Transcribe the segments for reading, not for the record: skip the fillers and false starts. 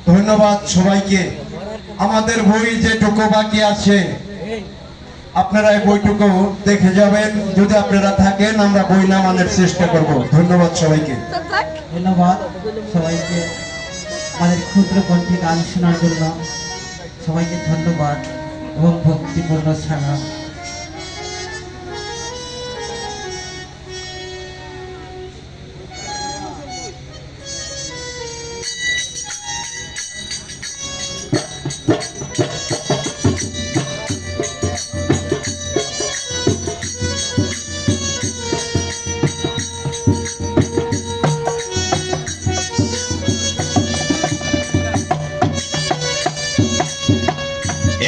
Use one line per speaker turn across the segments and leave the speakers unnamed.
ধন্যবাদ সবাইকে। আমাদের বই যেটুকু বাকি আছে আপনারা এই বইটুকু দেখে যাবেন। যদি আপনারা থাকেন আমরা বই নামানোর চেষ্টা করব। ধন্যবাদ সবাইকে।
ধন্যবাদ সবাইকে আমাদের ক্ষুদ্র কণ্ঠে গান শোনার জন্য। সবাইকে ধন্যবাদ এবং ভক্তিপূর্ণ সালাম।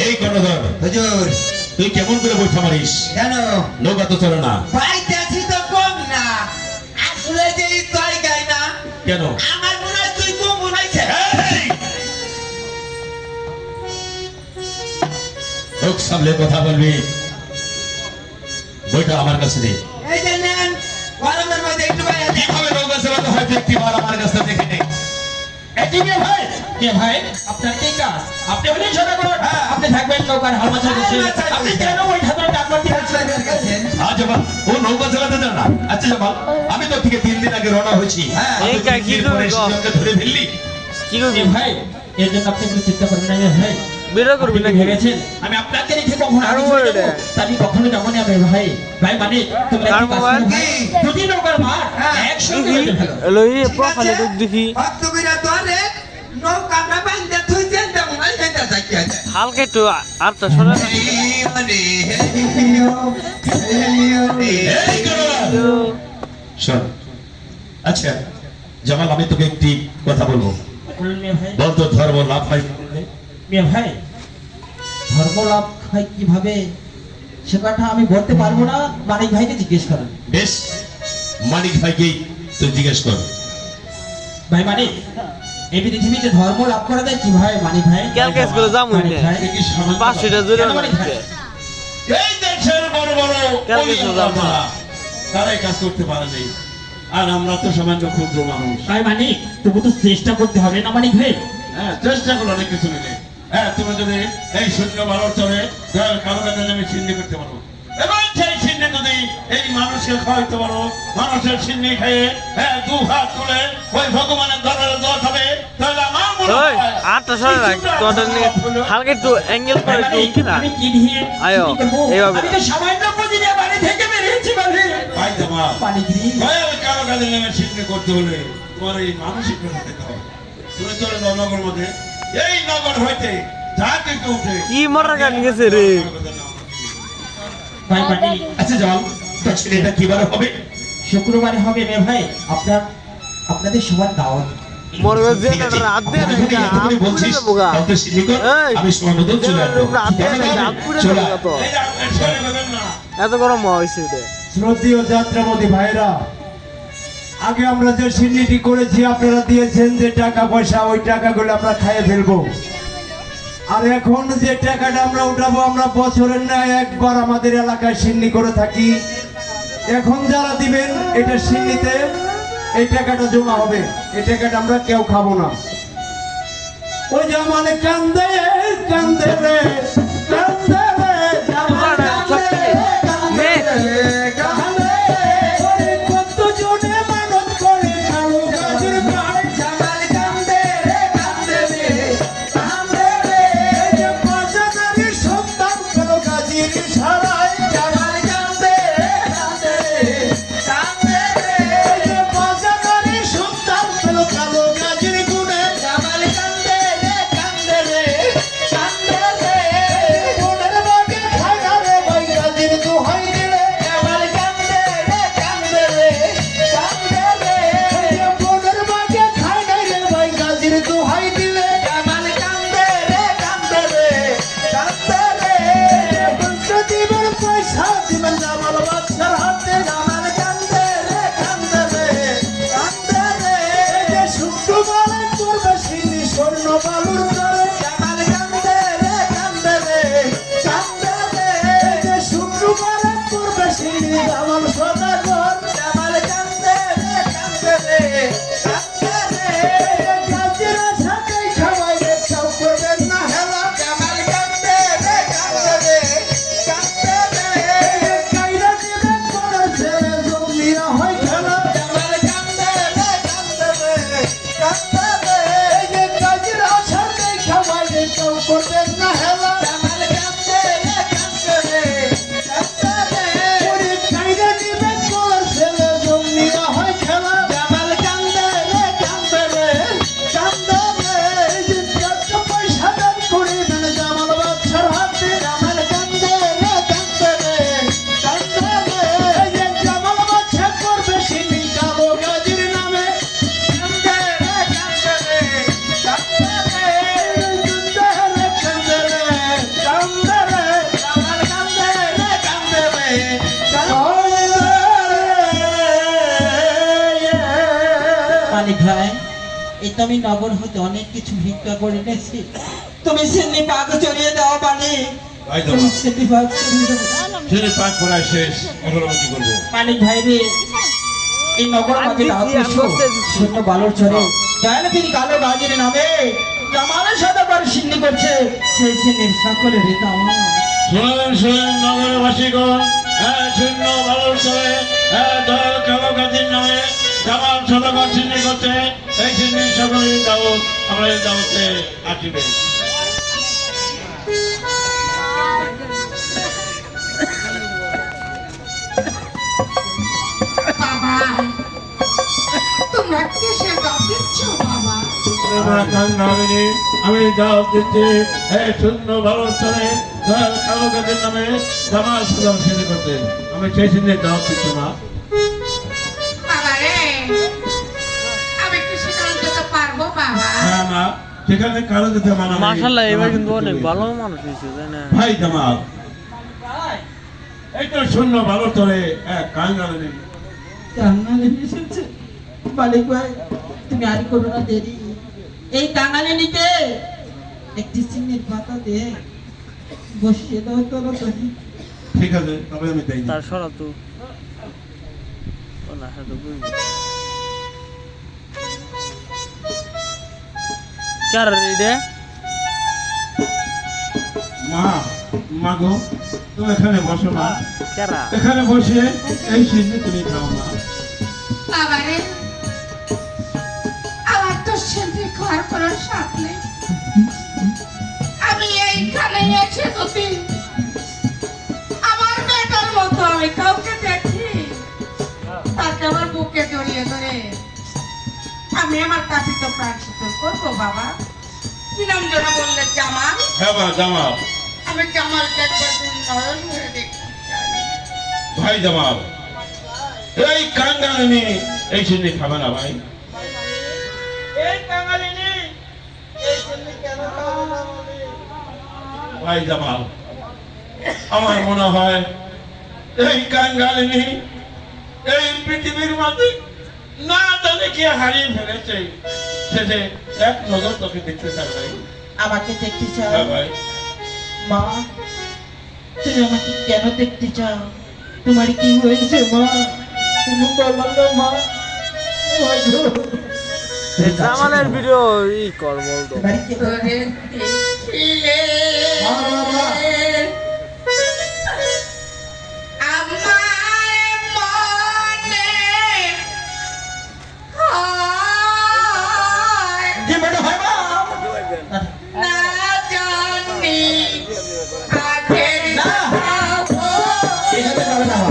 এই কর্ণধর,
হুজুর
তুই কেমন করে বৈঠা মারিস?
কেন
নৌকা তো চলে না।
পাইতে আছি তো কম না, আসলে যে তুই গাই না,
কেন?
আমার মনে হয় তুই কম বানাইছে।
এই! লোক সামলে কথা বলবি। বইটা আমার কাছে দে।
এই যে নেন, গরমের মধ্যে একটু বাইরে দেখ।
কিভাবে নৌকা চালাতে হয় তুই একটিবার আমার কাছে দেখে নে।
এটি কে ভাই? কে ভাই? আপনার কি কাজ? আপনি হলেন সদাগর। আপনি থাকবেন নৌকার হাল মাথায় বসে। আপনি কেন ওই ঠাকুরের ডাক মারতে আসছেন?
জামাল, ও নৌকা চালাতে জানে না। আচ্ছা জামাল, আমি তো থেকে 3 দিন আগে রওনা হয়েছি।
এই কা কি করবি গো?
ধরে ফেললি।
কি করবি
এ ভাই, এর জন্য আপনি কোনো চিন্তা করবেন না ভাই।
বেরো করবি
আপনি
নাকি?
ভেবেছেন আমি আপনাকে রেখে কখনো
আর
আগে
বলে
চলে
দে।
যাবো? তা আমি কখনো যাবো না রে ভাই। ভাই মানে তোমরা
আর
কি কাজ
মোবাইল?
করো ভাই? যদি নৌকার ভার একসঙ্গে বেঁধে ফেলো।
লই প্রোফাইলে ঢুক দেখি
ভক্তবীরা ধরে নৌকাটা বাইন্দা তুই যেতে মনে হয় যেতে চাইতে আছে।
হালকা একটু আরটা শোনা না।
এই কর্ণধর, শোন। আচ্ছা জামাল, আমি তোকে একটি কথা বলবো।
বলুন মিয়া ভাই।
বল তো ধর্ম লাভ হয়?
মিয়া ভাই,
ধর্ম লাভ হয় কিভাবে সে কথা আমি বলতে পারবো না। মানিক ভাইকে জিজ্ঞেস করেন।
বেশ, মানিক ভাইকেই তুই জিজ্ঞেস কর।
ভাই মানে এই পৃথিবীতে ধর্ম লাভ করা যায় কিভাবে মানিক ভাই?
ক্যালকুলেট করে যামু
মানিক
না।
ভাই,
কি সামান্য
500 টা জোরে
কেন মানিক ভাই?
এই দেশের বড় বড়
কেন কিছু জানো না?
তারাই কাজ করতে পারে নাই, আর আমরা তো সামান্য ক্ষুদ্র মানুষ।
ভাই মানিক, তবু তো চেষ্টা করতে হবে না মানিক ভাই?
হ্যাঁ, চেষ্টা করো, অনেক কিছু নেই। হ্যাঁ, তুমি যদি এই শূন্য বালর চলে কারো কাছে আমি সিন্নি করতে পারবো, এবং সেই সিন্নি যদি এই মানুষকে খাওয়াইতে পারো, মানুষের সিন্নি খেয়ে হ্যাঁ 2 হাত তুলে ওই ভগবানের দরবারে দোয়া খাবে, তাহলে আমার মনে
ওই
হয়
আরটা শোনা না। তোদের নিয়ে হালকা একটু অ্যাঙ্গেল
ভাই
করে একটু
মানিক,
উঠি না।
আমি কি দিয়ে
আয়ো,
কি করবো?
এইভাবে
আমি তো সামান্য পুঁজি নিয়ে বাড়ি থেকে বেরিয়েছি মানে
ভাই জামা,
মানিক রে।
কারো কাজে নেমে সিন্নি করতে হলে তোমার এই মানসিক পেতে হবে। তুমি চলে যাও নগর মধ্যে, এই নগর হইতে যা কিছু উঠে
কি মরার গান গেছে রে?
ভাই মানিক,
আচ্ছা জামাল, দক্ষিণ এটা কিভাবে হবে?
শুক্রবারে হবে রে ভাই।
আপনাদের সবার দাওয়াত।
মরবে যে
ঠিক আছে,
রাত দিয়ে
আপনি যখন
না
এতক্ষণে বলছিস,
বোগা।
কাউকে সিন্নি কর,
এই,
আমি সময় মতো চলে আসবো।
রাত দিয়ে
ঠিক আছে?
রাত পুরে
চলে
যাবে
আয়।
তো।
এই রাত, সরে যাবেন না।
এত গরম হয়েছে রে।
শ্রদ্ধেয় যাত্রাপতি ভাইরা, আগে আমরা যে সিন্নিটি করেছি আপনারা দিয়েছেন যে টাকা পয়সা, ওই টাকাগুলো আমরা খাইয়ে ফেলবো। আর এখন যে টাকাটা আমরা উঠাবো, আমরা বছরের ন্যায় একবার আমাদের এলাকায় সিন্নি করে থাকি। এখন যারা দিবেন এটা সিন্নিতে এই টাকাটা জমা হবে, এই টাকাটা আমরা কেউ খাবো না। ওই জামানে কান্দে কান্দে রে, কান্দে রে, জামানে কান্দে রে, কান্দে রে, কান্দে রে, কত জনে মানত করে কালো গাছের প্রাণ। জামাল কান্দে রে, কান্দে রে, কান্দে রে, যে বাজারের সন্তান কালো গাছের সারায়। জামাল কান্দে রে, কান্দে রে, কান্দে রে, যে বাজারের সন্তান কালো গাছের গুণে। জামাল কান্দে রে, কান্দে রে, কান্দে রে, মনের
মালিক ভাই এই তো আমি নগর হতে অনেক কিছু ভিক্ষা করে এনেছি, তুমি সিন্নি পাক চড়িয়ে দাও মালিক,
ভাই
তুমি
জামাল
সিন্নি পাক চড়িয়ে দাও।
চিনি পাক করায় শেষ, এখন আমি কি করবো?
মালিক ভাই রে, এই নগর মাঝে দাও কিছু শূন্য বালর চড়ে দয়ালে তিনি কালো গাজের নামে জামালের সদাবার সিন্নি করছে, সেই সিন্নির সকলের রেতা আমার।
শুনেন নগরবাসীগণ, শূন্য ভালোর চলে দয়াল কালো গাজীর নামে জামাল সদাগর চিনি করছে, এই চিনির সকলের দাওয়াত আমরা এই দাওয়াতে আসিবে।
বাবা তোমরা কিসে গাছ দিচ্ছ বাবা?
আমি দাওয়াত দিচ্ছি এই শূন্য ভালোর চলে দয়াল কালো গাজীর নামে জামাল সদাগর চিনি করতে, আমি সেই চিনির দাওয়াত দিচ্ছি না।
বাবা রে আমি কি সেখানে যেতে পারবো বাবা?
হ্যাঁ মা, সেখানে কারো যেতে মানা নেই।
মাশাআল্লাহ এবার কিন্তু অনেক ভালো মানুষ হয়েছে তাই না?
ভাই জামাল, এই তো শূন্য ভালো চলে এক কাঙ্গালে নেই।
কাঙালে এসেছে মালিক ভাই, তুমি আর করো না দেরি, এই কাঙালে নিতে একটি সিন্নির পাতা দিয়ে বসিয়ে দাও তোরা তুমি।
ঠিক আছে, তবে আমি দেই না।
তার সরা তো ও না হ্যাঁ তো বুঝলি কার রে
মা, মা গো, তুমি এখানে বসো মা,
কারা
এখানে বসে এই সিন্নি তুমি খাও মা।
বাবা রে আমার তো সেন্ট্রি খাওয়ার কোনো স্বাদ নেই, আমি এইখানে এসে যদি আমার বেটার মতো আমি কাউকে দেখি তাকে আমার বুকে জড়িয়ে ধরে আমি আমার কাছে তো প্রাণ শীতল করবো বাবা। কি নাম যেন বললে? জামাল।
হ্যাঁ মা, জামাল।
আমি জামালকে একবার নয়ন ভরে দেখতে চাই।
ভাই জামাল, এই কাঙ্গালে নিয়ে এই সিন্নি খাবে না ভাই।
এই কাঙালিনী এই সিন্নি কেন খাবে না বলে?
ভাই জামাল, আমার মনে হয় এই কাঙ্গালিনী এই পৃথিবীর মাঝে না জানে কি হারিয়ে ফেলেছে, সে এক নজর তোকে দেখতে চায় ভাই।
আমাকে দেখতে চাও?
হ্যাঁ ভাই।
মা তুমি আমাকে কেন দেখতে চাও? তোমার কি হয়েছে মা? তুমি বলো না মা।
জামালের ভিডিও ই কর বলতো
বাড়িতে
তোরে দেখিলে আমার মনে হয়
যে বড় হয় মা।
না জানি আগের
না।
যাবো
এভাবে করবে না মা।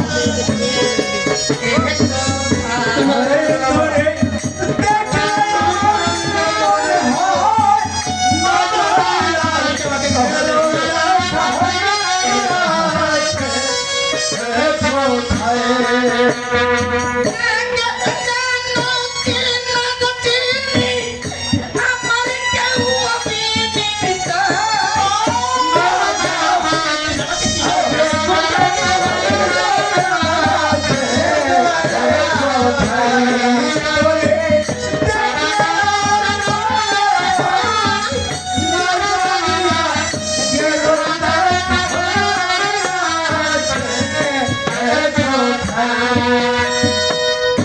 আমার কেউ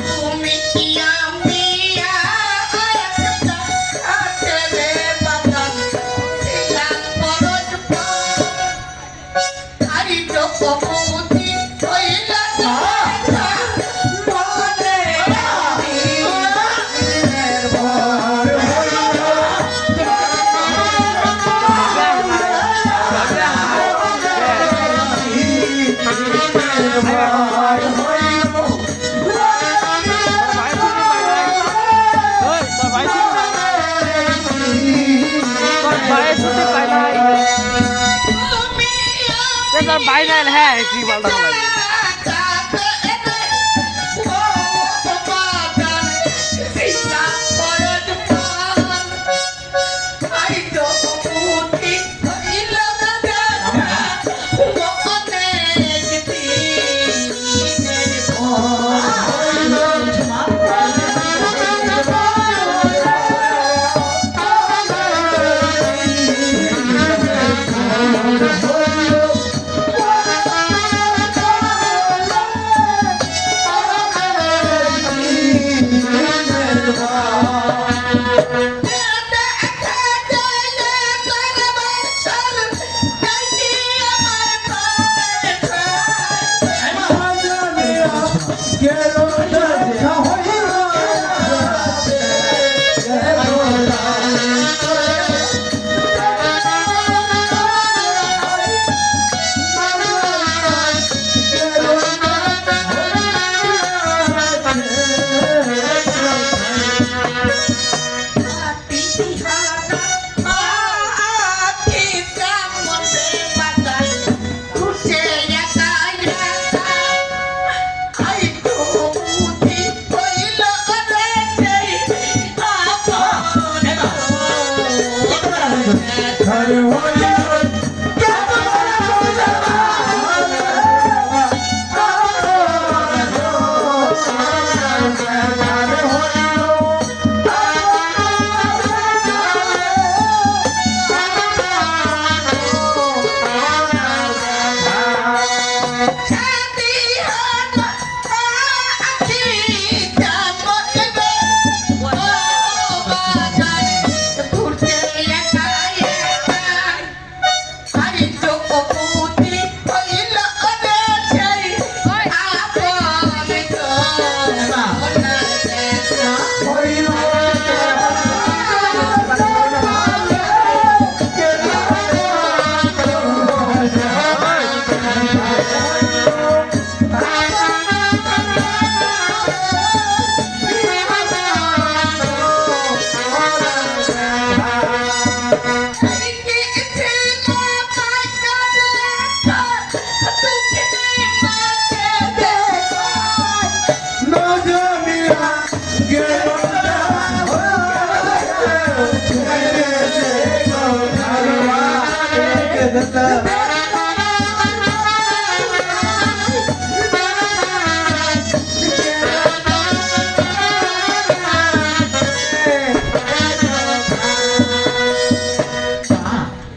তুমি কি আমি আতে বাতান ছিলাম পরজ আরি তো কপুতি হইলা মনে দিনের ভর
ওই তোর ভাই ছুটি পায় না তোর ভাই ছুটি পায় না
তুমি
তোর ভাই নাই হ্যাঁ কি বলটা লাগে
Oh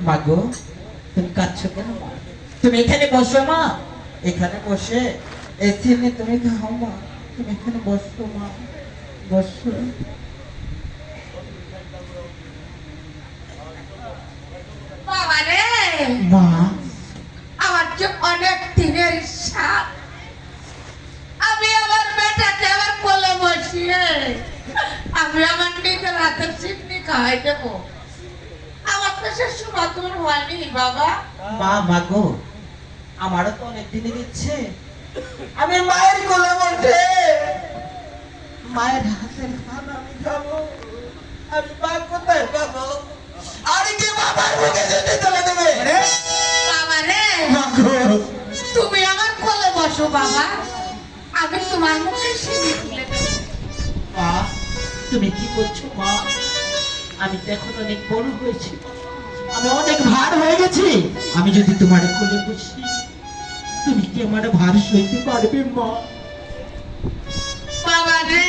মাগো তুমি কাঁদছো কেন মা? তুমি এখানে বসো মা, এখানে বসে এসি নিয়ে তুমি খাও মা। তুমি এখানে বসো মা, বসো।
বাবা রে,
মা
আমার যে অনেক দিনের সাপ, আমি আমার বেটাকে আমার কোলে বসিয়ে আমি আমার নিজের হাতের চিমনি খাওয়াই দেবো। আমার তো সে সুমাতুর হয়নি বাবা।
মা মাগো, আমারও তো অনেক দিনের ইচ্ছে আমি মায়ের কোলে বসে মায়ের হাতের খানা আমি খাবো। আমি মা কোথায় পাবো? আর কি বাবার মুখে যেতে চলে দেবে?
বাবা রে,
মাগো
তুমি আমার কোলে বসো বাবা, আমি তোমার মুখে সিঁড়ি তুলে দেবো।
মা তুমি কি করছো মা? আমি তো এখন অনেক বড় হয়েছি, আমি অনেক ভার হয়ে গেছি। আমি যদি তোমার কোলে বসি তুমি কি আমার ভার সইতে পারবে মা?
বাবা রে,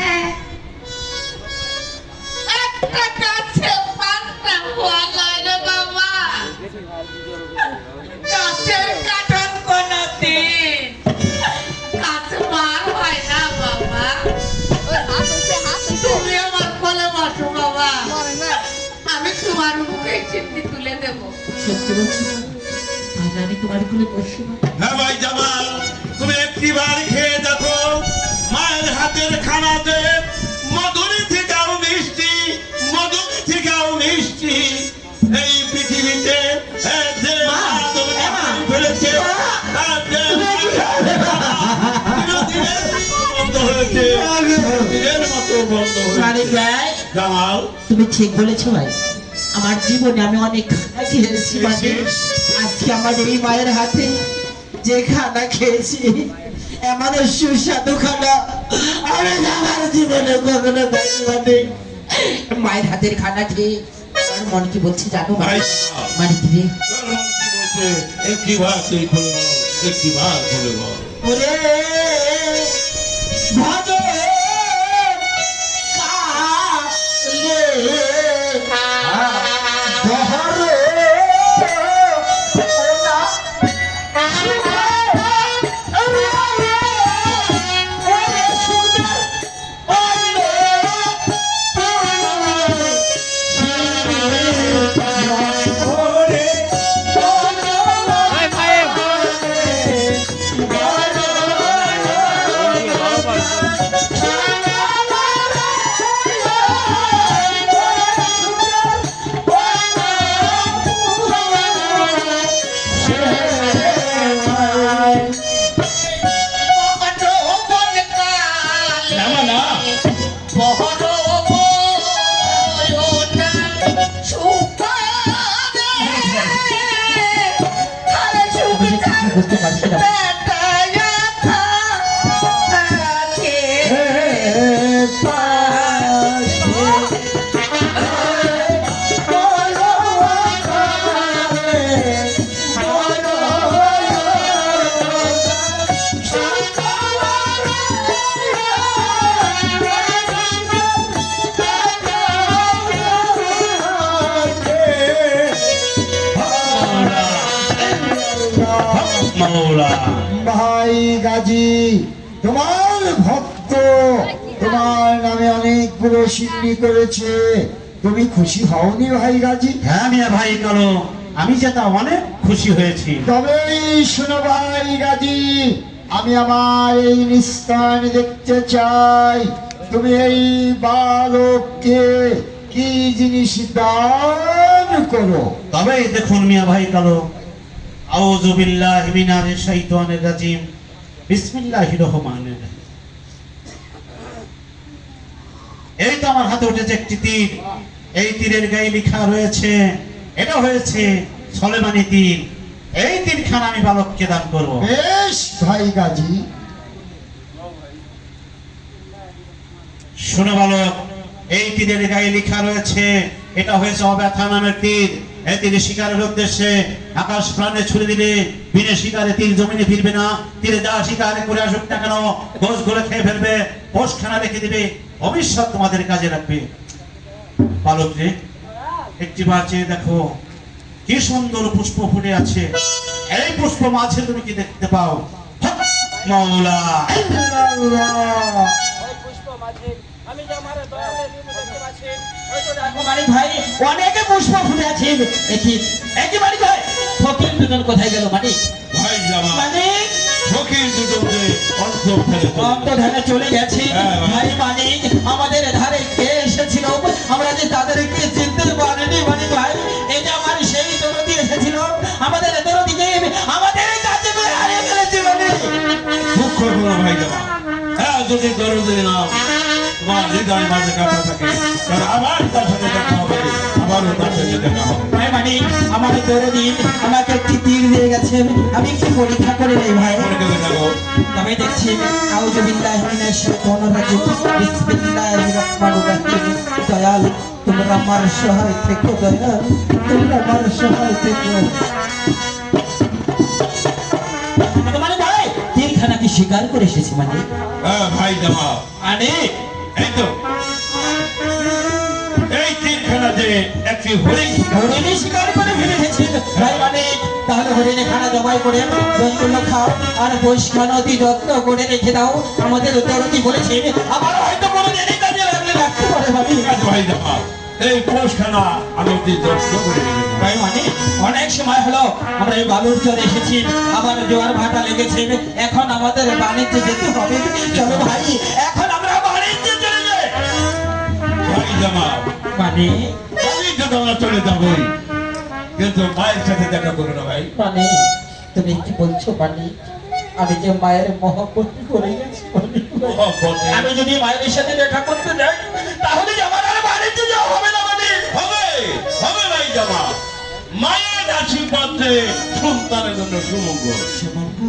একটা কাছে পাঁচটা হওয়া যায় রে বাবা। গাছের কাঠন কোনদিন গাছ মার হয় না বাবা। তুমি আমার কোলে বসো বাবা, আমি তোমার মুখে চিমটি তুলে দেবো।
সত্যি বলছি মা? তাহলে আমি তোমার কোলে বসবো।
হ্যাঁ ভাই জামাল, তুমি একটিবার খেয়ে দেখো মায়ের হাতের খানাতে মধুরি থেকেও মিষ্টি, মধুরি থেকেও মিষ্টি এই পৃথিবীতে যে মা তোমাকে ফেলেছে বন্ধ হয়েছে, এর মতো বন্ধ
আরে
হয়েছে।
ভাই,
জামাল
তুমি ঠিক বলেছো ভাই, আমার জীবনে আমি অনেক খানা খেয়েছি মানে আজকে আমার এই মায়ের হাতে যে খানা খেয়েছি এমন সুস্বাদু খানা আমি আমার জীবনে কখনো খাইনি। মানে মায়ের হাতের খানা খেয়ে আমার মন কি বলছে জানো
ভাই
মানে কি রে?
তোর মন কি বলছে? একটিবার তুই খুলে বল, একটিবার খুলে বল।
ওরে ভজে কালে বহরে ওনা ওরে সুন্দর ওলে ওরে
Vai, vai.
ভাই গাজী, তোমার ভক্ত তোমার নামে অনেকগুলো সিন্নি করেছে, তুমি খুশি হওনি ভাই গাজী?
হ্যাঁ মিয়া ভাই কালো, আমি যেটা অনেক খুশি হয়েছি।
তবে শোনো ভাই গাজী, আমি আমার এই নিস্তান দেখতে চাই, তুমি এই বালককে কি জিনিস দান করো।
তবে দেখুন মিয়া ভাই কালো, আউযু বিল্লাহি মিনাশ শাইতানির রাজিম, বিসমিল্লাহির রহমানির রহিম। এই তো আমার হাতে উঠেছে একটি তীর, এই তীরের গায়ে লেখা রয়েছে, এটা হয়েছে সলেমানি তীর। এই তীরখানা আমি বালককে দান করব।
বেশ ভাই গাজী,
শোনো বালক, এই তীরের গায়ে লেখা রয়েছে, এটা হয়েছে অব্যথা নামের তীর। এই তীর শিকারের উদ্দেশ্যে আকাশ প্রাণে ছুড়ে দিলে বিনা শিকারে তীর জমিনে ফিরবে না। তীরে যা শিকার করে আসুক না কেন, গোছগুলো খেয়ে ফেলবে, পোষখানা রেখে দিবে, ভবিষ্যৎ তোমাদের কাজে রাখবে। বালক রে, একটি বার চেয়ে দেখো, কি সুন্দর পুষ্প ফুটে আছে। এই পুষ্প মাঝে তুমি কি দেখতে পাও? হক মাওলা,
মানিক ভাই, অনেকে পুষ্প ফুটে আছে। একই মানিক ভাই, ফকির দুজন কোথায় গেল মানিক?
ভাই জামা,
মানিক
ফকির দুজন যে অন্তর ফেলে চলে
অন্তর্ধানে চলে গেছে।
হ্যাঁ,
ভাই মানিক, আমাদের ধারে কে এসেছিল, আমরা যে তাদেরকে চিনতে পারিনি মানিক ভাই। এই যে আমার সেই দরদি এসেছিল, আমাদের দরদিকে আমাদের কাছে হারিয়ে ফেলেছে মানিক।
দুঃখ করো ভাই জামা। হ্যাঁ, যদি দরদের নাম তোমার হৃদয় মাঝে কাটা থাকে, তাহলে আবার তার সাথে দেখা হবে, আবারও তার সাথে দেখা হবে।
ভাই মানিক, আমার দরদি আমাকে একটি তীর দিয়ে গেছেন, আমি একটু পরীক্ষা করে নেই ভাই।
অনেকে দেখাবো।
তবে দেখছি আউযু বিল্লাহি মিনাশ শাইতানির রাজিম, বিসমিল্লাহির রহমানির রহিম। দয়াল, তোমরা আমার সহায় থেকো, দয়াল তোমরা আমার সহায় থেকো। মানে ভাই, তীরখানা কি শিকার করে এসেছি মানে?
হ্যাঁ ভাই জামা,
মানে
এই তো এই তীরখানা যে একটি হরিণ শিকার করে।
হরিণী শিকার করে ফেলে এসেছি ভাই মানে। তাহলে হরিণে খানা জবাই করে জন্তুগুলো খাও, আর বৈশখানা অতি যত্ন করে রেখে দাও। আমাদের দরদি বলেছে আবার হয়তো কোনো দিনই কাজে লাগলে রাখতে পারে ভাবি।
ঠিক আছে ভাই জামা, এই পোষখানা আমি অতি যত্ন করে রেখেছি।
ভাই মানে অনেক সময় হলো আমরা এই বালুর চরে এসেছি, আবার জোয়ার ভাটা লেগেছে, এখন আমাদের বাণিজ্যে যেতে হবে। চলো ভাই, এখন আমরা বাণিজ্যে চলে যাই।
ভাই জামা,
মানে
বাণিজ্য তো আমরা চলে যাবোই, কিন্তু মায়ের সাথে দেখা করো না ভাই।
মানে তুমি কি বলছো মানে? আমি যে মায়ের মহব্বত করে গেছি মানে।
মহব্বতে
আমি যদি মায়ের সাথে দেখা করতে যাই, তাহলে যে আমার আর বাণিজ্যে যাওয়া হবে না মানে।
হবে, হবে ভাই জামা। মায়ের আশীর্বাদে সন্তানের জন্য সুমঙ্গল।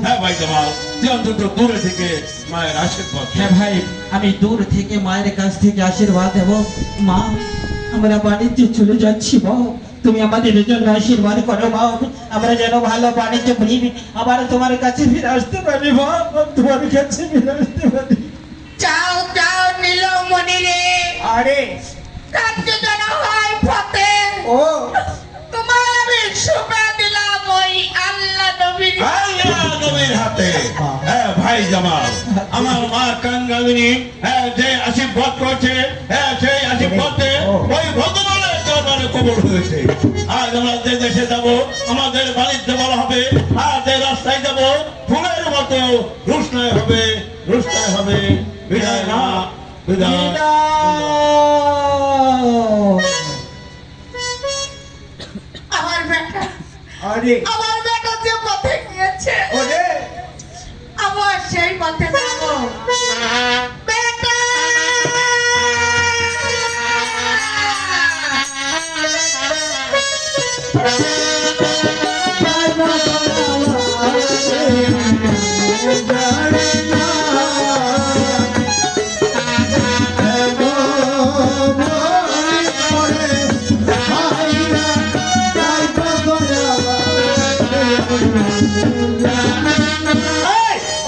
হ্যাঁ ভাই জামা, তুই অন্তত দূরে থেকে মায়ের আশীর্বাদ নে।
হ্যাঁ ভাই, আমি দূর থেকে মায়ের কাছ থেকে আশীর্বাদ দেব। মা, আমরা বাণিজ্যে চলে যাচ্ছি মা, তুমি আমাদের জন্য আশীর্বাদ করো মা, আমরা যেন ভালো বাণিজ্য করি, আবার তোমার কাছে ফিরে আসতে পারি মা, তোমার কাছে ফিরে আসতে পারি।
যাও যাও নীলমণি রে,
আরে
কার্য যেন হয় ফতে।
ও
তোমার আমি শুভে দিলাম ওই আল্লাহ নবীর
আল্লাহ নবীর হাতে। হ্যাঁ ভাই জামাল, আমার মা কাঙ্গালিনী যে আশীর্বাদ করছে, সেই আশীর্বাদে ওই ভগবানের দরবারে কবুল হয়েছে। আজ আমরা যে দেশে যাব, আমাদের বাণিজ্য বলা হবে, আর যে রাস্তায় যাব, ফুলের মতো রুশনায় হবে, রুশনায় হবে। বিদায় মা, বিদায়।
আমার বেটা,
আরে
আমার বেটা যে পথে গিয়েছে,
ওরে
আবার সেই পথে যাবো। বেটা,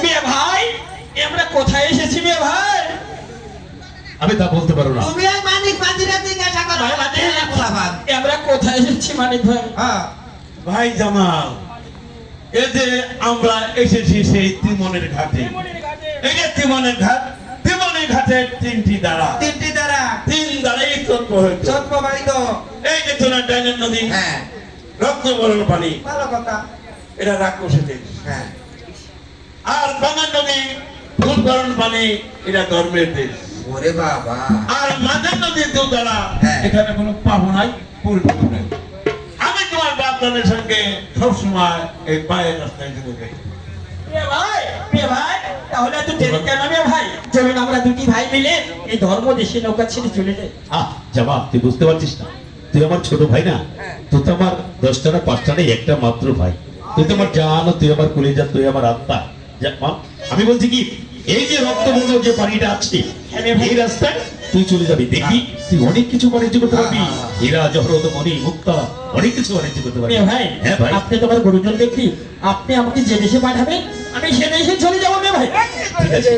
মেয়ে ভাই, আমরা কোথায় এসেছি মেয়ে ভাই?
আমি তা বলতে পারো না।
তুমি আর মানিক পাজিরা জিজ্ঞাসা করো।
ভাই, মানে
পোলাপান।
আমরা কোথায় এসেছি মানিক ভাই?
হ্যাঁ,
ভাই জামাল, এই যে আমরা এসেছি সেই তিমনের ঘাটে, এই যে তিমনের ঘাট, তিমনের ঘাটে তিনটি দ্বারা,
তিনটি দ্বারা
তিন দ্বারাই চোদ্দ হয়েছে।
চোখ প্রবাহিত।
এই যে তোমার ডাইনের নদী,
হ্যাঁ,
রক্তবরণ পানি,
ভালো কথা।
এটা রাক্ষসের দেশ।
হ্যাঁ,
আর বাংলার নদী ফুলবরণ পানি, এটা ধর্মের দেশ।
ওরে বাবা।
আর মাঝের নদীর দ্বারা
হ্যাঁ।
এখানে কোনো পাবো নাই, পরিচিত নাই। আমি তোমার বাপ দাদের সঙ্গে সবসময় এই পায়ের রাস্তায় চলে যাই।
প্রিয় ভাই, প্রিয় ভাই, তাহলে এত দেরি কেন প্রিয় ভাই? চলুন আমরা দুটি ভাই মিলে এই ধর্ম দেশে নৌকা ছেড়ে চলে যাই।
জামা, তুই বুঝতে পারছিস না? তুই আমার ছোট ভাই না? তুই তো আমার 10টা না 5টা নেই, একটা মাত্র ভাই। তুই তো আমার জান, তুই আমার কলিজা, তুই আমার আত্মা। মা, আমি বলছি কি, এই যে রক্তবন্ধ যে পানিটা আছে, এই রাস্তায় তুই চলে যাবি, দেখবি তুই অনেক কিছু বাণিজ্য করতে পারবি। হীরা জহরত মণি মুক্তা অনেক কিছু বাণিজ্য করতে পারবি।
প্রিয় ভাই,
হ্যাঁ ভাই,
আপনি তোমার গুরুজন ব্যক্তি, আপনি আমাকে যে দেশে পাঠাবেন আমি সে দেশে চলে যাবো প্রিয় ভাই।
ঠিক আছে।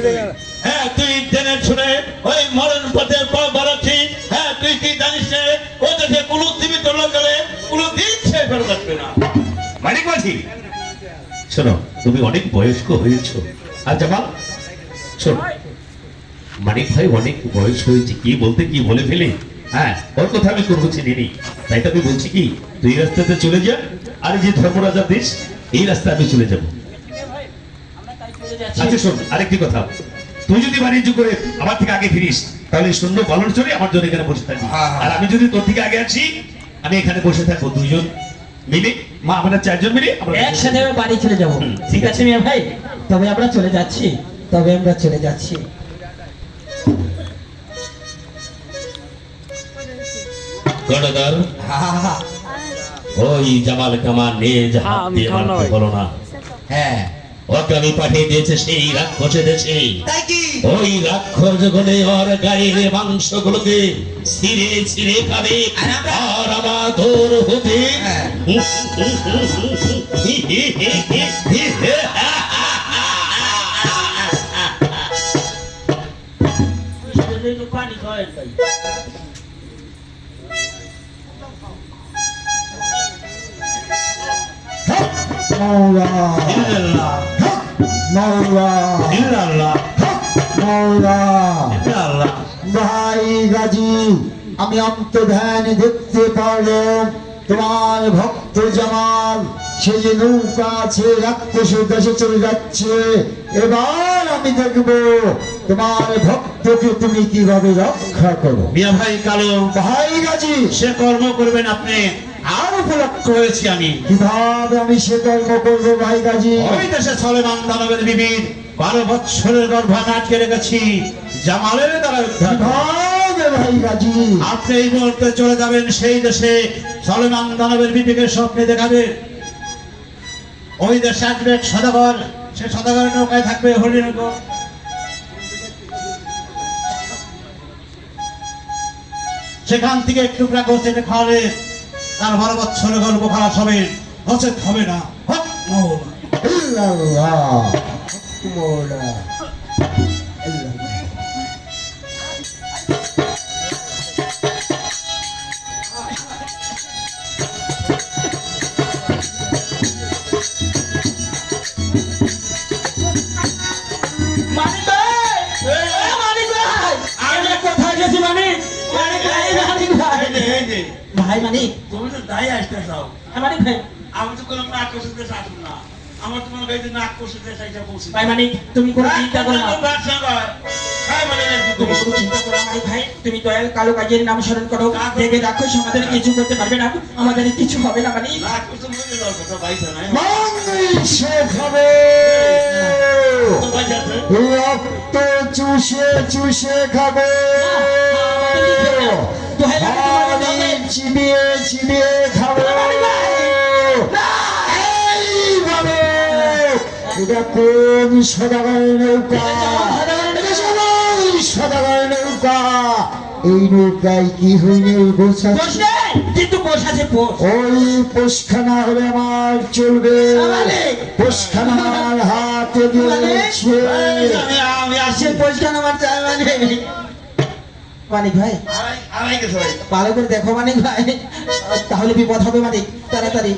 হ্যাঁ, তুই জেনে শুনে ওই মরণ পথে পা বাড়াচ্ছিস। হ্যাঁ, তুই কি জানিস না ও দেশে কোনো জীবিত লোক গেলে কোনো দিন সে ফেরত আসবে না।
মানিক মাঝি, শোনো, তুমি অনেক বয়স্ক হয়েছ। আর জামাল শোনো, মানিক ভাই অনেক বয়স হয়েছে, কি বলতে কি বলে ফেলে। হ্যাঁ, ওর কথা আমি করবো চিনি, তাই তো আমি বলছি কি, তুই এই রাস্তাতে চলে যা, আর এই যে ধর্মরাজার দেশ, এই রাস্তায় আমি চলে যাব। আচ্ছা শোন, আরেকটি কথা, তুই যদি বাণিজ্য করে আমার থেকে আগে ফিরিস, তাহলে সুন্দর বালন চলে আমার জন্য এখানে বসে থাকবি।
হ্যাঁ, হ্যাঁ।
আর আমি যদি তোর থেকে আগে আছি, আমি এখানে বসে থাকবো, দুইজন মিলে, মা আমরা 4জন মিলে আমরা
একসাথে আমরা বাড়ি চলে যাবো।
হুম,
ঠিক আছে মিয়া ভাই, তবে আমরা চলে যাচ্ছি, তবে আমরা চলে যাচ্ছি।
গণদার ওই জামাল কামাল নিয়ে হাত
আমি
দিয়ে
খাওয়া
মারতে
নয়।
বলো না।
হ্যাঁ,
ওকে আমি পাঠিয়ে দিয়েছে সেই রাক্ষসে দেশে।
তাই কি?
ওই রাক্ষস যখন ওর গায়ের মাংস গুলোকে ছিঁড়ে ছিঁড়ে খাবে,
আর আমরা?
আর আমার তোর হতে
হ্যাঁ।
পানি খাওয়াই তাই।
মাওলা,
ইল্লাল্লাহ,
মাওলা,
ইল্লাল্লাহ,
মাওলা।
ইল্লাল্লাহ।
ভাই গাজী, আমি অন্তর্ধ্যান দেখতে পারলাম তোমার ভক্ত জামাল সে যে নৌকা আছে রাক্ষসের দেশে চলে যাচ্ছে। এবার আমি দেখব তোমার ভক্তকে তুমি কিভাবে রক্ষা করো।
মিয়া ভাই কালো,
ভাই গাজী,
সে কর্ম করবেন আপনি, আর উপলক্ষ হয়েছি আমি।
কিভাবে আমি সে কর্ম করবো ভাই গাজী?
ওই দেশে সলেমান দানবের বিবির 12 বৎসরের গর্ভ আমি আটকে রেখেছি, জামালের দ্বারা উদ্ধার করব।
কিভাবে ভাই গাজী?
আপনি এই মুহূর্তে চলে যাবেন সেই দেশে, সলেমান দানবের বিবিকে স্বপ্নে দেখাবেন। ওই দেশে আসবে এক সদাগর, সে সদাগরের নৌকায় থাকবে হরিণগর। সেখান থেকে একটু টুকরা গোছেটে খাওয়াবে, তার 12 বৎসরের গর্ভ খারাপ হবে, গোছেট হবে না। হক মওলা।
ইল্লাল্লাহ, মাওলা, ইল্লাল্লাহ।
মানিক ভাই, মানিক ভাই, আমি কোথায় গেছি মানিক? মানিক ভাই, মানিক ভাই,
এই যে, এই যে,
ভাই মানিক,
তুমি তো তাই আসতে চাও।
মানিক ভাই,
আমি তো কোনো নাক কষে দেশ আসবো না। আমার তোমার গাড়িতে নাক কষে দেশ আইসা পৌঁছে।
ভাই মানিক, তুমি কোনো চিন্তা করো না। তুমি কোনো চিন্তা করো না, মানিক ভাই, তুমি দয়াল কালো কাজের নাম স্মরণ করো, দেখে রাখো আমাদের কিছু করতে পারবে না, আমাদের কিছু হবে না মানিক।
মাংসে খাবে, রক্ত চুষে চুষে খাবে, পানি চিবিয়ে চিবিয়ে খাবে। এইভাবে এটা কোন সদাগরের নৌকা? এটা সবাই সদাগরের নৌকা। এই নৌকায় কি হইলে গোছা?
পোষ নেই, কিন্তু পোষ আছে পোষ।
ওই পোষখানা হলে আমার চলবে,
মালিক!
পোষখানা আমার হাতে দিয়েছে।
সে পোষখান আমার চাই মানিক। মানিক ভাই, ভালো করে দেখো মানিক ভাই, তাহলে বিপদ হবে মানিক, তাড়াতাড়ি।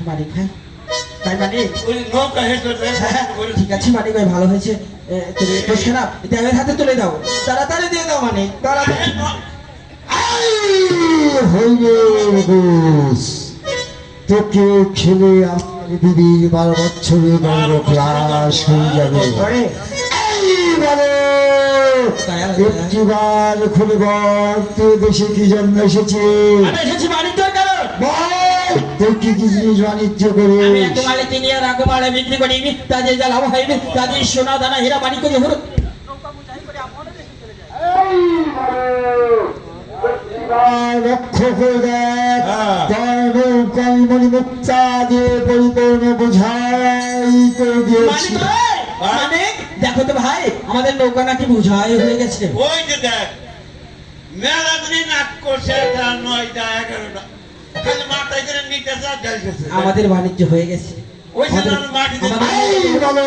মানিক ভাই, তাই মানে
ওই নৌকা হেঁটে
হ্যাঁ, ঠিক আছে মানিক ভাই, ভালো হয়েছে। তুমি দোষ খারাপ দেবের হাতে তুলে দাও, তাড়াতাড়ি দিয়ে দাও মানে তাড়াতাড়ি।
হইলে ঘোষ, তোকে খেলে আমার দিদির 12 বছরের গর্ব ক্লাস হয়ে যাবে। এইবারে একটিবার খুলে বল, তুই দেশে কি জন্য এসেছিস?
আমি এসেছি বাণিজ্যের কারণ।
বল, তুই কি কি জিনিস বাণিজ্য
আমি
করিস?
একমালে কিনি আর একমালে বিক্রি করি, তাদের যা লাভ হইবে তাদের সোনা দানা হীরা মানিক করে হলো।
লক্ষ্য করে দেখ,
হ্যাঁ।
তোর নৌকা আমি মণিমুক্তা দিয়ে পরিপূর্ণ বোঝাই করে
মানিক
দিয়েছি।
ভাই, মানিক দেখো তো ভাই, আমাদের নৌকা নাকি বোঝাই হয়ে গেছে।
ওই যে দেখ মেলা দিন নাক করছে, তার 9টা 11টা খালি মাথায় করে নিতে যা ঢালতেছে।
আমাদের বাণিজ্য হয়ে গেছে।
ওই জন্য মাটিতে
এই বলো,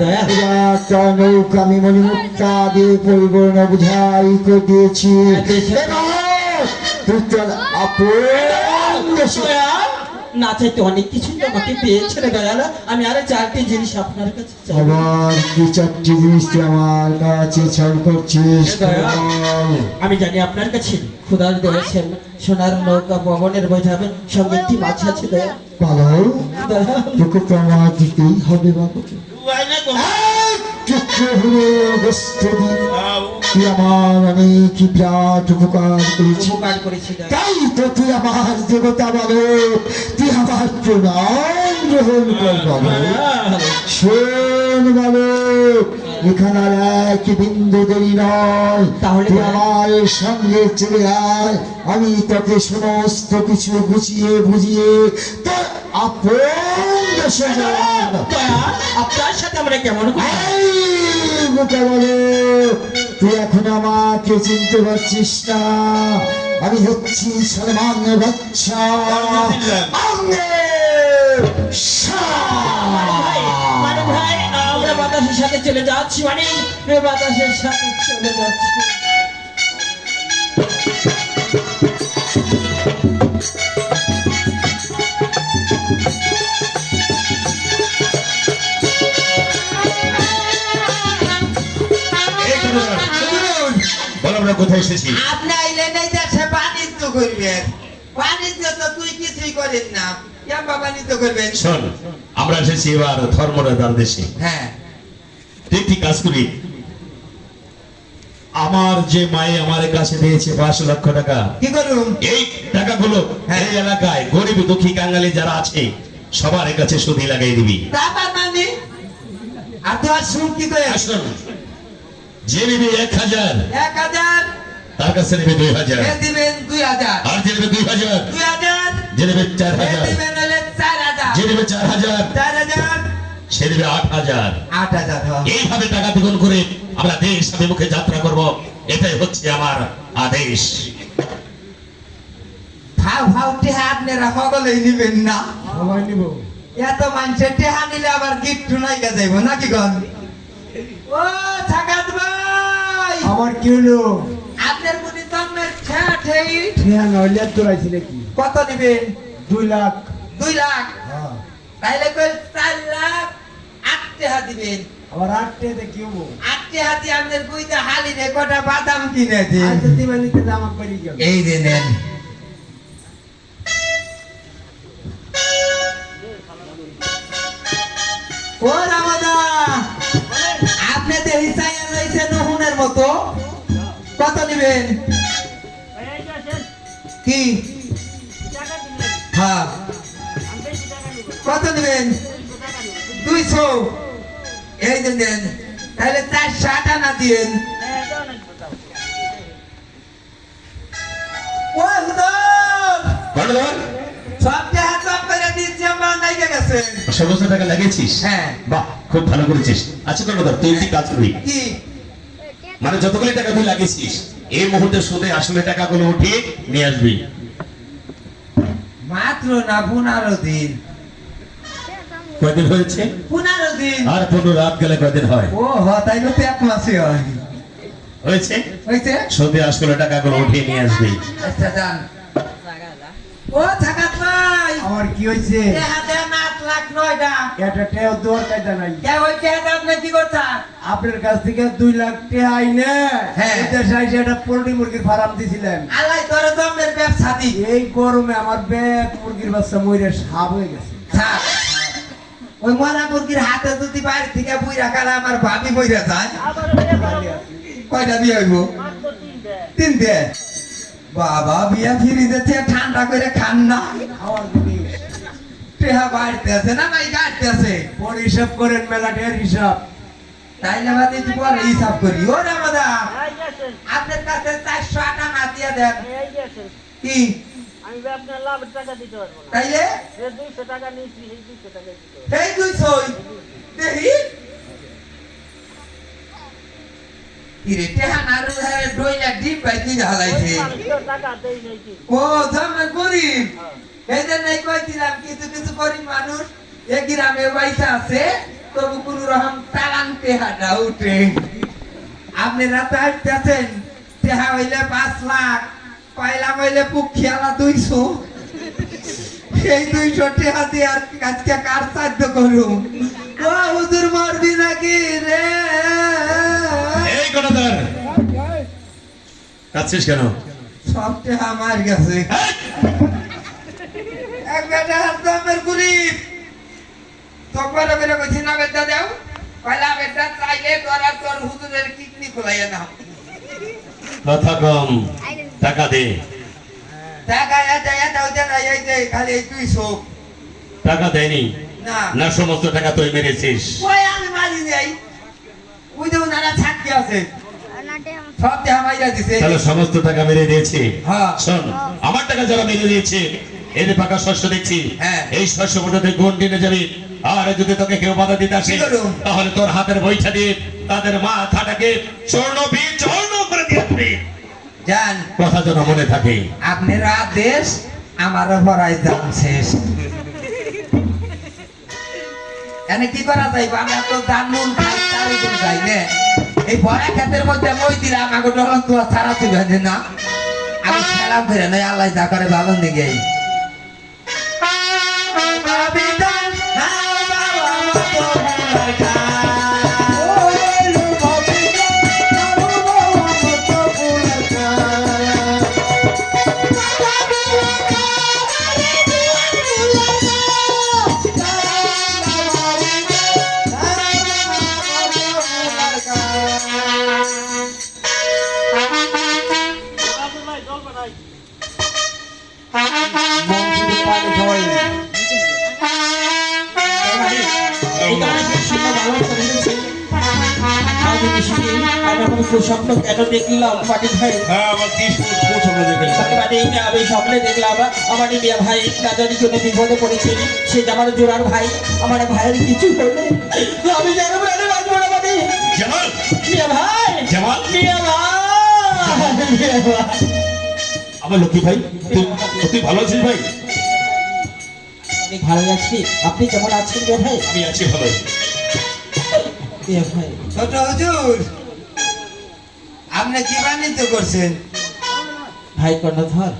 দয়া।
এবার তোর নৌকা আমি মণিমুক্তা দিয়ে পরিপূর্ণ বোঝাই করে দিয়েছি। এবার তুই তোর আপন দেশে
না চাইতে অনেক কিছু আমাকে পেয়েছে রে দয়াল। আমি আরো 4টি জিনিস আপনার কাছে চাই।
আবার কি 4টি জিনিস তুই আমার কাছে ছাড় করছিস?
দয়া।
বল।
আমি জানি আপনার কাছে খুদার দিয়েছেন সোনার নৌকা ভবনের বোঝাবেন, সঙ্গে একটি মাছ আছে দয়া।
ভালো,
দয়া।
তোকে তো আমার দিতেই হবে বাবু।
তুই না তো
কিছু হলে ব্যস্ত দিন,
আউ,
তুই আমার অনেক বিরাট উপকার করেছিস।
উপকার করেছি দয়া।
তাই তো তুই আমার দেবতা বলো, তুই আমার প্রণাম গ্রহণ কর বলো। শোন বলো, এখানে আর এক বিন্দু দেরি নয়,
তাহলে
তুই
বল।
আমার সঙ্গে চলে আয়, আমি তোকে সমস্ত কিছু বুঝিয়ে বুঝিয়ে তোর আপন দেশে যাব।
দয়া, আপনার সাথে আমরা কেমন কথা?
এই বোকা বলো, তুই এখন আমাকে চিনতে পারছিস না? আমি হচ্ছি সলমান বাচ্চা
মানিক ভাই, আমরা বাতাসের সাথে চলে যাচ্ছি, মানে বাতাসের সাথে চলে যাচ্ছি।
বল আমরা কোথায় এসেছি?
আপনি আইলে নাই দেশে বাণিজ্য করবেন, বাণিজ্য তো তুই কিছুই করেন না, কেমন বাণিজ্য করবেন?
শোন, আমরা এসেছি এবার ধর্মরাজার দেশে।
হ্যাঁ,
তুই একটি কাজ করি, আমার যে মায়ে আমার কাছে দিয়েছে 5 লক্ষ টাকা,
কি করুন?
এই টাকাগুলো
হ্যাঁ।
এই এলাকায় গরিব দুঃখী কাঙালি যারা আছে সবার কাছে সুদি লাগাই দিবি।
তারপর মানে আর তো আর শুন কি করে?
আর শোন, যে নেবে 1000
1000
তার কাছে নেবে 2000,
এ দিবেন 2000,
আর যে নেবে 2000
2000
যে নেবে
এ
4000,
দিবেন হলে 4000,
যে নেবে 4000
4000
সে নেবে 8000।
8000 হয়।
এইভাবে টাকা দ্বিগুণ করে আমরা দেশ অভিমুখে যাত্রা করব, এটাই হচ্ছে আমার আদেশ।
ভাও ভাও টেহা আপনারা সকলেই নিবেন না?
সবাই নিব।
এত মানুষের টেহা নিলে আবার গিফট নাই যাইব নাকি গন? ও থাকাত ভাই,
আমার কি হলো?
আপনার প্রতি জন্মের ঠেই
হ্যাঁ, নইলে তোরাইছি নাকি?
কত নিবেন?
2 লাখ।
2 লাখ,
হ্যাঁ।
তাইলে কই 4 লাখ 8 টেহা দিবেন।
আবার 8টাতে কি হবো?
8 টেহা দিয়ে আপনার বুইতে হালি রে কটা বাদাম কিনে দিন।
আজ দিবা নিতে জামা পরি গেল।
এই যে নেন। ও রামদা, আপনি তো হিসাই রয়েছে নহুনের মতো, কত নিবেন? কি? হ্যাঁ, কত নিবেন? 200। এই যে নেন, তাহলে 460 আনা দিন। ও হুদর,
বড়ধর,
সবটা হাত অফ করে দিচ্ছি, আমরা নাইকে গেছে।
সমস্ত টাকা লাগিয়েছিস?
হ্যাঁ।
বাহ, খুব ভালো করেছিস। আচ্ছা বড়ধর, তুই একটি কাজ করবি,
কি?
মানে যতগুলো টাকা তুই লাগিয়েছিস এই মুহূর্তে সুদে আসলে টাকাগুলো উঠিয়ে নিয়ে আসবি।
মাত্র না 15 দিন।
কয়দিন হয়েছে?
15 দিন।
আর 15 রাত গেলে কয়দিন হয়?
ও তাইলে তো 1 মাসই হয়।
হয়েছে?
হইছে?
সুদে আসলে টাকাগুলো উঠিয়ে নিয়ে আসবি।
আচ্ছা যান। ও থাকাত ভাই,
আমার কি হয়েছে?
এ হাতে 8 লাখ 1,09,000
এটা টেও দেওয়ার কায়দা নাই।
কে ওই টেহাটা আপনি কি করছেন?
আপনার কাছ থেকে 2 লাখ টাকা আইনে
হ্যাঁ।
বিদেশে আইসে একটা পোল্ট্রি মুরগির ফার্ম দিছিলেন।
আল্লাহ তোরে তো আপনার ব্যবসা দি
এই গরমে আমার ব্যাগ মুরগির বাচ্চা মইরে সাপ হয়ে গেছে।
থাক। ওই মরা মুরগির হাতে যদি বাইরে থেকে বুই রাখালে আমার ভাবি বইরা যায়। কয়টা বিয়ে হইব? 3টে। বাবা বিয়া ফিরিতে থেকে ঠান্ডা করে খান না।
খাওয়ার জিনিস
টেহা বাড়তে আছে না ভাই গাড়তে আছে?
পরে হিসাব করেন, মেলা টের হিসাব।
তাইলে বাদে একটু পরে হিসাব করি। ও রামাদা আপনার কাছে 400 আটা না দিয়ে দেন কি?
আমি আপনার লাভের টাকা দিতে পারবো না।
তাইলে
যে 200 টাকা নিয়েছি সেই 200 টাকা দিতে হবে।
এই 200 দেখি ইরে টেহা না রুহারে ডইলা ডিম পাই তুই হালাইছে।
500 টাকা দেই নাই কি?
ও জামা গরিব এদের নাই কইছিলাম কিছু কিছু গরিব মানুষ এ গ্রামে পয়সা আছে তবু কোন রকম চালান টেহাটা উঠে। আপনি রাতে আসতেছেন টেহা হইলে 5 লাখ পাইলা হইলে পুখিয়ালা 200 এই 200 টেহা দিয়ে আর আজকে কার সাধ্য করুম? ও হুজুর মরবি নাকি রে?
এই গণধর কাছিস কেন?
সব টেহা মার গেছে। এক বেটা হাতের গরিব তখন বেটা কইছি না বেটা দাও পয়লা বেটা চাইলে তোরা তোর হুজুরের কিডনি খোলাইয়া নাও।
কথা কম, টাকা দে।
টাকা এটা দাও দেন এই যে খালি এই 200
টাকা দেয়নি
না
না, সমস্ত টাকা তুই মেরেছিস।
ওই আমি মারি যাই ওই যে ওনারা ছাকি আছে সব টাকা মাইরা দিছে।
তাহলে সমস্ত টাকা মেরে দিয়েছি।
হ্যাঁ।
শোন, আমার টাকা যারা মেরে দিয়েছে এদের পাকা শস্য দেখছি,
হ্যাঁ।
এই শস্য মধ্যে গুণ টেনে যাবি। আর যদি তোকে কেউ বাধা দিতে আসে
কি করুম?
তাহলে তোর হাতের বইটা দিয়ে তাদের মাথাটাকে চূর্ণ করে দিয়ে আসবি।
জান
কথা যেন মনে থাকে।
আপনার আদেশ আমার ভরাই দাম শেষ। এনে কি করা যাইব? আমরা তো জানুন খাই তারই কোন যাই না। এই ভরা ক্ষেতের মধ্যে মই দিলে আমাকে ডলন তো ছাড়া তুই না। আমি খেলাম করে নয় আল্লাহ যা করে ভালো দিকে
রাজু ভাই জল বানাই।
স্বপ্ন কেন দেখলাম পাটি ভাই?
হ্যাঁ, আমার 30 ফুট স্বপ্ন দেখেছি।
আমি স্বপ্নে দেখলাম আমার এই মেয়ে ভাই না জানি কোনো বিপদে পড়েছে। সে যে আমার জোড়ার ভাই, আমার ভাইয়ের কিছু হলে আমি জানো প্রাণে বাঁচবো না। মানে
জামাল,
মিয়া ভাই,
জামাল,
মিয়া ভাই, মিয়া ভাই।
আমার লক্ষ্মী ভাই, তুই ভালো আছিস ভাই?
অনেক ভালো আছি। আপনি কেমন আছেন মিয়া ভাই?
আমি আছি ভালো।
মিয়া ভাই,
ছোট হুজুর আপনি কি বাণিজ্য করছেন?
ভাই কর্ণধর,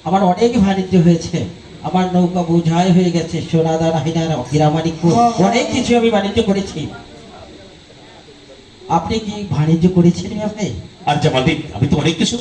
আমার অনেক বাণিজ্য হয়েছে। আমার নৌকা বোঝাই হয়ে গেছে, সোনাদার হাইনার হীরামানিকপুর অনেক কিছু আমি বাণিজ্য করেছি। আপনি কি বাণিজ্য করেছেন মিয়া ভাই?
আর জামাল, আমি তো অনেক কিছু